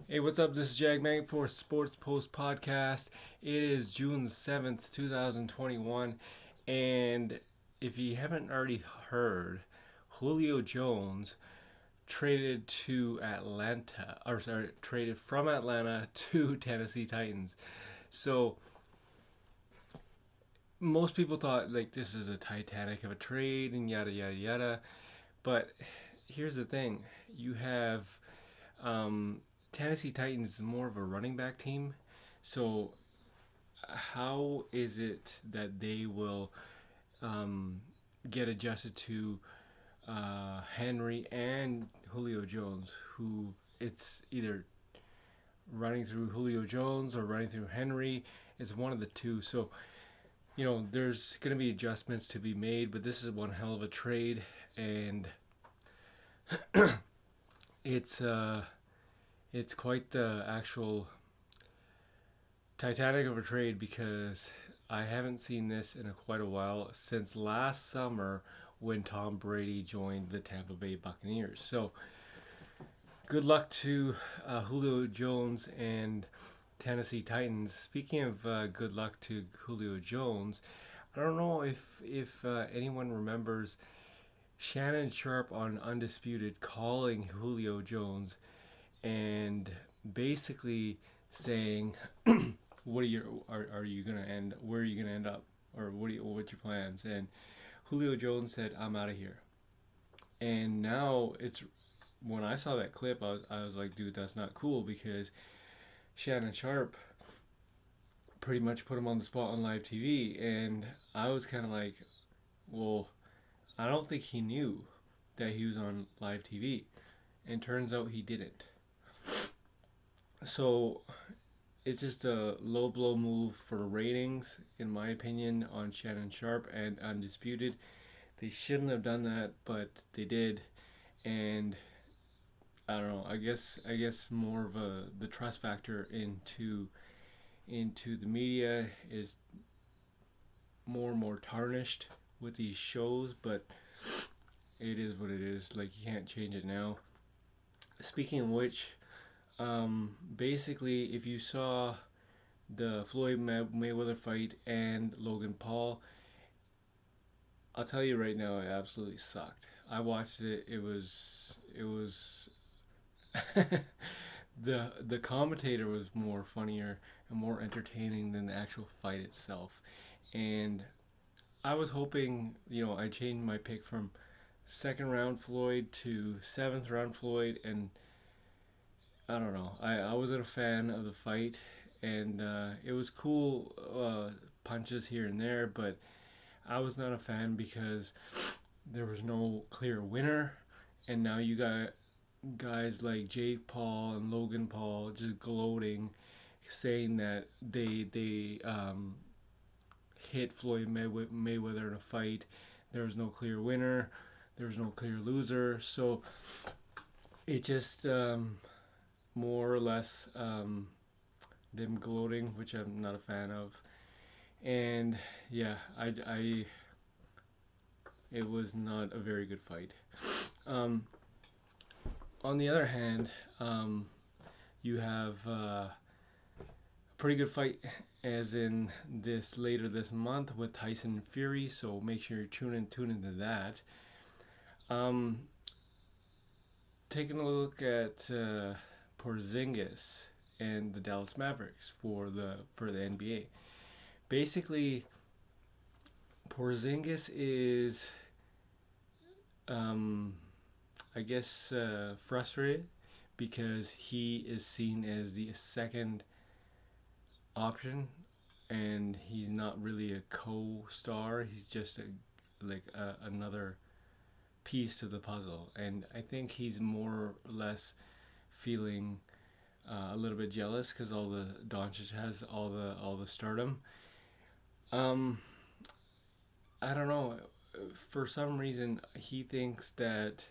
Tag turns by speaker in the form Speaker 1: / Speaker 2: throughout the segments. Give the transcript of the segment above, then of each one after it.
Speaker 1: Hey, what's up? This is Jag Mag for Sports Post Podcast. It is June 7th, 2021. And if you haven't already heard, Julio Jones traded from Atlanta to Tennessee Titans. So most people thought like this is a Titanic of a trade and yada yada yada. But here's the thing: you have um, Tennessee Titans is more of a running back team. So how is it that they will um, get adjusted to Henry and Julio Jones, who it's either running through Julio Jones or running through Henry? It's one of the two. So, there's going to be adjustments to be made, but this is one hell of a trade. And it's it's quite the actual Titanic of a trade because I haven't seen this in quite a while since last summer when Tom Brady joined the Tampa Bay Buccaneers. So good luck to Julio Jones and Tennessee Titans. Speaking of good luck to Julio Jones, I don't know if anyone remembers Shannon Sharp on Undisputed calling Julio Jones and basically saying, "What are you gonna end? Where are you gonna end up? Or what's your plans?" And Julio Jones said, "I'm out of here." And now it's when I saw that clip, I was like, "Dude, that's not cool," because Shannon Sharp pretty much put him on the spot on live TV, and I was kind of like, "Well, I don't think he knew that he was on live TV," and turns out he didn't. So it's just a low blow move for ratings, in my opinion, on Shannon Sharp and Undisputed. They shouldn't have done that, but they did, and I don't know. I guess more of the trust factor into the media is more and more tarnished with these shows, but it is what it is. Like, you can't change it now. Speaking of which, basically, if you saw the Floyd Mayweather fight and Logan Paul, I'll tell you right now, it absolutely sucked. I watched it. It was the commentator was more funnier and more entertaining than the actual fight itself. And I was hoping, I changed my pick from second round Floyd to seventh round Floyd, and I don't know. I wasn't a fan of the fight, and it was cool punches here and there, but I was not a fan because there was no clear winner, and now you got guys like Jake Paul and Logan Paul just gloating, saying that they hit Floyd Mayweather in a fight. There was no clear winner. There was no clear loser. So it just more or less them gloating, which I'm not a fan of. And yeah, I it was not a very good fight. Um, on the other hand, you have a pretty good fight, as in this later this month with Tyson and Fury. So make sure you tune into that. Um, Taking a look at Porzingis and the Dallas Mavericks for the NBA. Basically, Porzingis is, um, I guess, frustrated because he is seen as the second option, and he's not really a co-star. He's just another piece to the puzzle, and I think he's more or less feeling a little bit jealous because all the Doncic has all the stardom. Um, I don't know. For some reason, he thinks that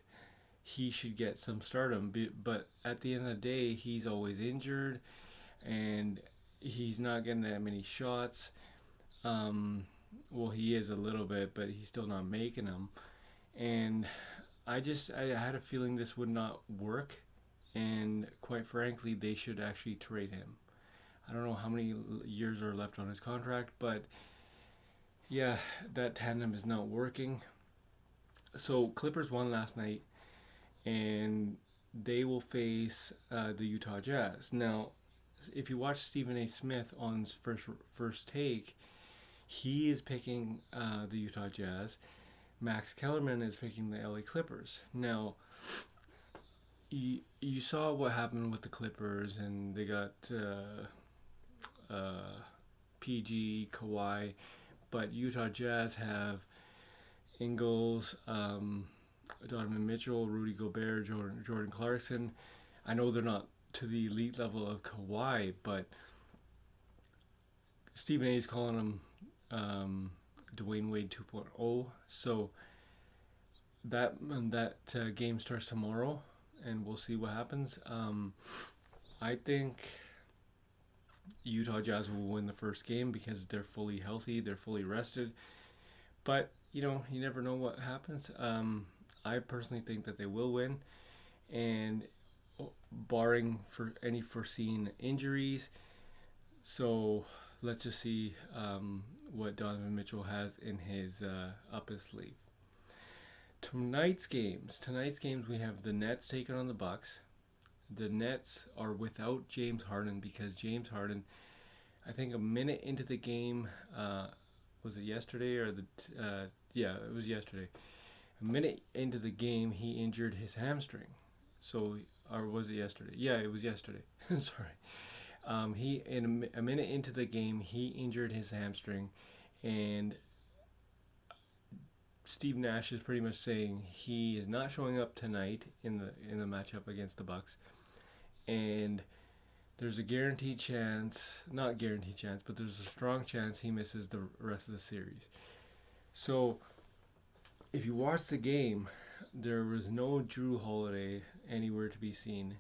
Speaker 1: he should get some stardom, but at the end of the day, he's always injured, and he's not getting that many shots. Um, well, he is a little bit, but he's still not making them. And I had a feeling this would not work and quite frankly, they should actually trade him. I don't know how many years are left on his contract, but yeah, that tandem is not working. So Clippers won last night, and they will face the Utah Jazz. Now, if you watch Stephen A. Smith on his first take, he is picking the Utah Jazz. Max Kellerman is picking the LA Clippers. Now, you saw what happened with the Clippers, and they got PG, Kawhi, but Utah Jazz have Ingles, Donovan Mitchell, Rudy Gobert, Jordan Clarkson. I know they're not to the elite level of Kawhi, but Stephen A. is calling them Dwayne Wade 2.0. So that game starts tomorrow, and we'll see what happens. I think Utah Jazz will win the first game because they're fully healthy, they're fully rested. But you never know what happens. I personally think that they will win, and barring for any foreseen injuries. So let's just see what Donovan Mitchell has in his up his sleeve. Tonight's games, we have the Nets taking on the Bucks. The Nets are without James Harden because James Harden, I think a minute into the game, was it yesterday or yeah, it was yesterday. A minute into the game, he injured his hamstring. So, or was it yesterday? Yeah, it was yesterday. Sorry. He in a minute into the game, he injured his hamstring, and Steve Nash is pretty much saying he is not showing up tonight in the matchup against the Bucks, and there's a guaranteed chance, not guaranteed chance, but there's a strong chance he misses the rest of the series. So, if you watch the game, there was no Drew Holiday anywhere to be seen.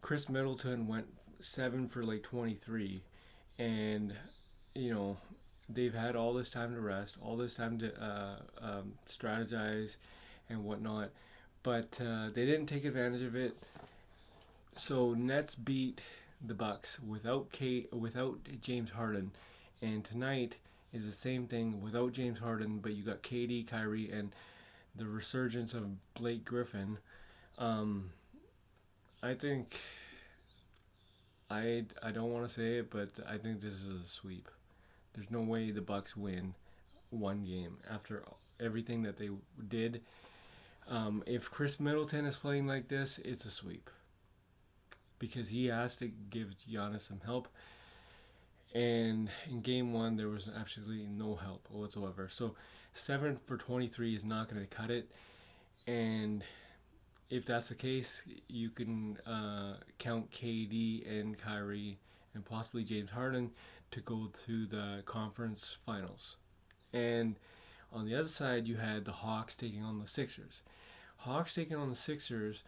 Speaker 1: Chris Middleton went 7 for like 23, and they've had all this time to rest, all this time to strategize and whatnot, but they didn't take advantage of it. So Nets beat the Bucks without James Harden, and tonight is the same thing without James Harden, but you got KD, Kyrie, and the resurgence of Blake Griffin. I think I don't want to say it, but I think this is a sweep. There's no way the Bucks win one game after everything that they did. If Chris Middleton is playing like this, it's a sweep because he has to give Giannis some help. And in game one, there was absolutely no help whatsoever. So 7 for 23 is not going to cut it. And if that's the case, you can count KD and Kyrie and possibly James Harden to go to the conference finals. And on the other side, you had the Hawks taking on the Sixers. Hawks taking on the Sixers,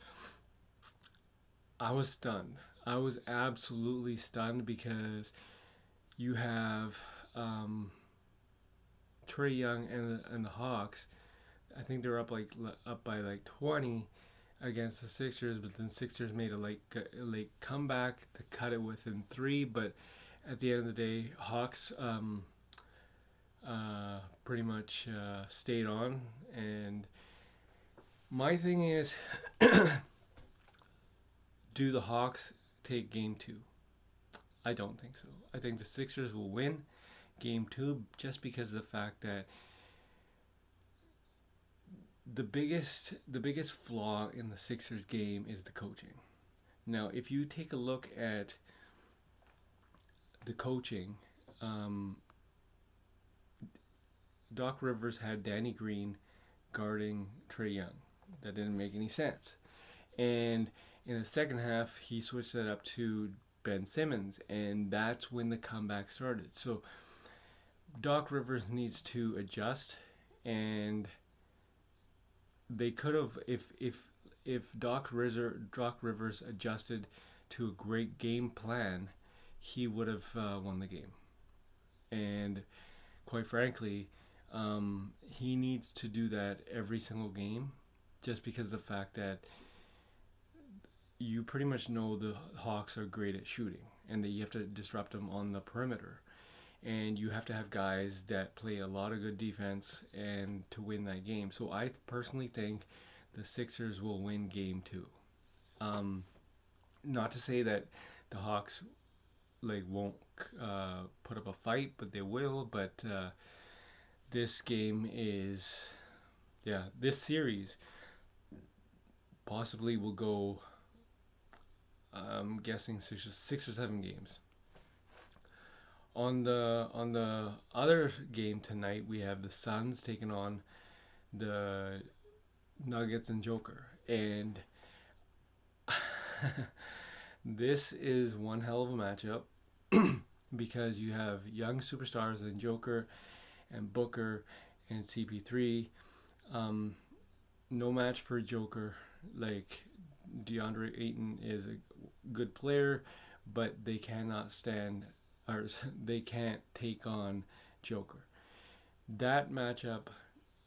Speaker 1: I was stunned. I was absolutely stunned because you have Trae Young and the Hawks. I think they're up by like 20 against the Sixers, but then Sixers made a late comeback to cut it within 3. But at the end of the day, Hawks pretty much stayed on. And my thing is, do the Hawks take game 2? I don't think so. I think the Sixers will win game 2 just because of the fact that the biggest flaw in the Sixers game is the coaching. Now, if you take a look at the coaching, Doc Rivers had Danny Green guarding Trae Young. That didn't make any sense. And in the second half, he switched it up to Ben Simmons, and that's when the comeback started. So Doc Rivers needs to adjust, and they could have, if Doc Rivers adjusted to a great game plan, he would have won the game. And quite frankly, he needs to do that every single game, just because of the fact that you pretty much know the Hawks are great at shooting, and that you have to disrupt them on the perimeter. And you have to have guys that play a lot of good defense and to win that game. So I personally think the Sixers will win game two. Um, Not to say that the Hawks won't put up a fight, but they will. But this game is, yeah, this series possibly will go. I'm guessing 6 or 7 games. On the other game tonight, we have the Suns taking on the Nuggets and Joker, and this is one hell of a matchup because you have young superstars in Joker and Booker and CP3. Um, no match for Joker. Like, DeAndre Ayton is a good player, but they cannot stand, or they can't take on Joker. That matchup,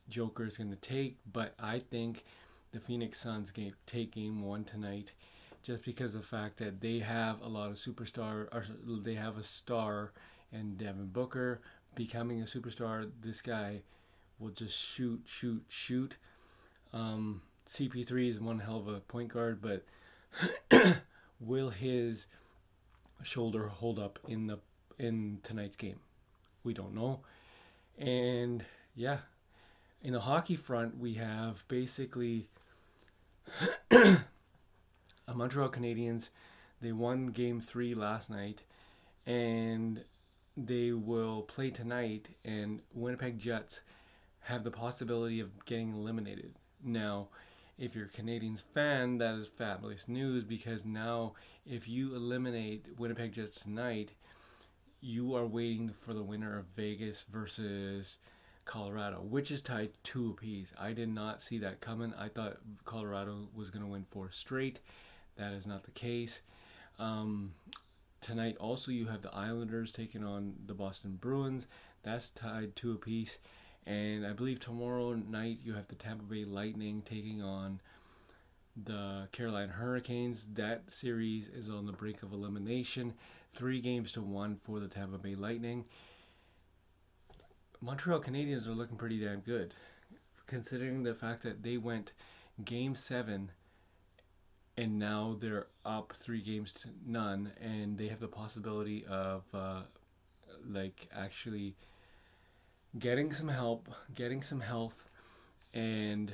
Speaker 1: Joker is going to take, but I think the Phoenix Suns take game one tonight, just because of the fact that they have a lot of superstar, or they have a star, and Devin Booker becoming a superstar. This guy will just shoot, shoot, shoot. CP3 is one hell of a point guard, but will his shoulder hold up in tonight's game? We don't know. And yeah, in the hockey front, we have basically a Montreal Canadiens. They won game 3 last night, and they will play tonight, and Winnipeg Jets have the possibility of getting eliminated. Now, if you're a Canadiens fan, that is fabulous news, because now if you eliminate Winnipeg Jets tonight, you are waiting for the winner of Vegas versus Colorado, which is tied 2 apiece. I did not see that coming. I thought Colorado was going to win 4 straight. That is not the case. Tonight also you have the Islanders taking on the Boston Bruins. That's tied 2 apiece. And I believe tomorrow night you have the Tampa Bay Lightning taking on the Carolina Hurricanes. That series is on the brink of elimination. 3-1 for the Tampa Bay Lightning. Montreal Canadiens are looking pretty damn good, considering the fact that they went game 7 and now they're up 3-0, and they have the possibility of actually getting some help, getting some health, and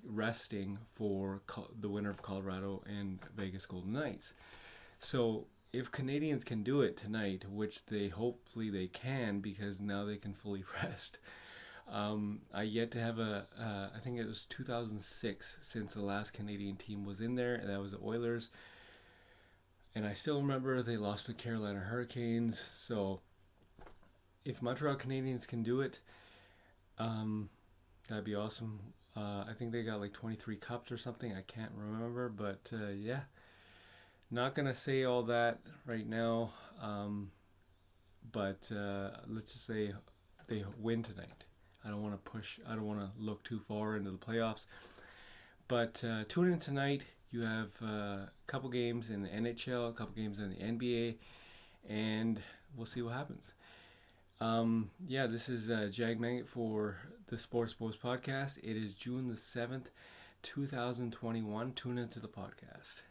Speaker 1: resting for the winner of Colorado and Vegas Golden Knights. So if Canadians can do it tonight, which hopefully they can, because now they can fully rest. I yet to have I think it was 2006 since the last Canadian team was in there, and that was the Oilers. And I still remember they lost to Carolina Hurricanes. So if Montreal Canadiens can do it, that'd be awesome. I think they got like 23 cups or something. I can't remember, but yeah. Not going to say all that right now, but let's just say they win tonight. I don't want to push. I don't want to look too far into the playoffs. But tune in tonight. You have a couple games in the NHL, a couple games in the NBA, and we'll see what happens. Yeah, this is Jag Mangat for the Sports Post podcast. It is June the 7th, 2021. Tune into the podcast.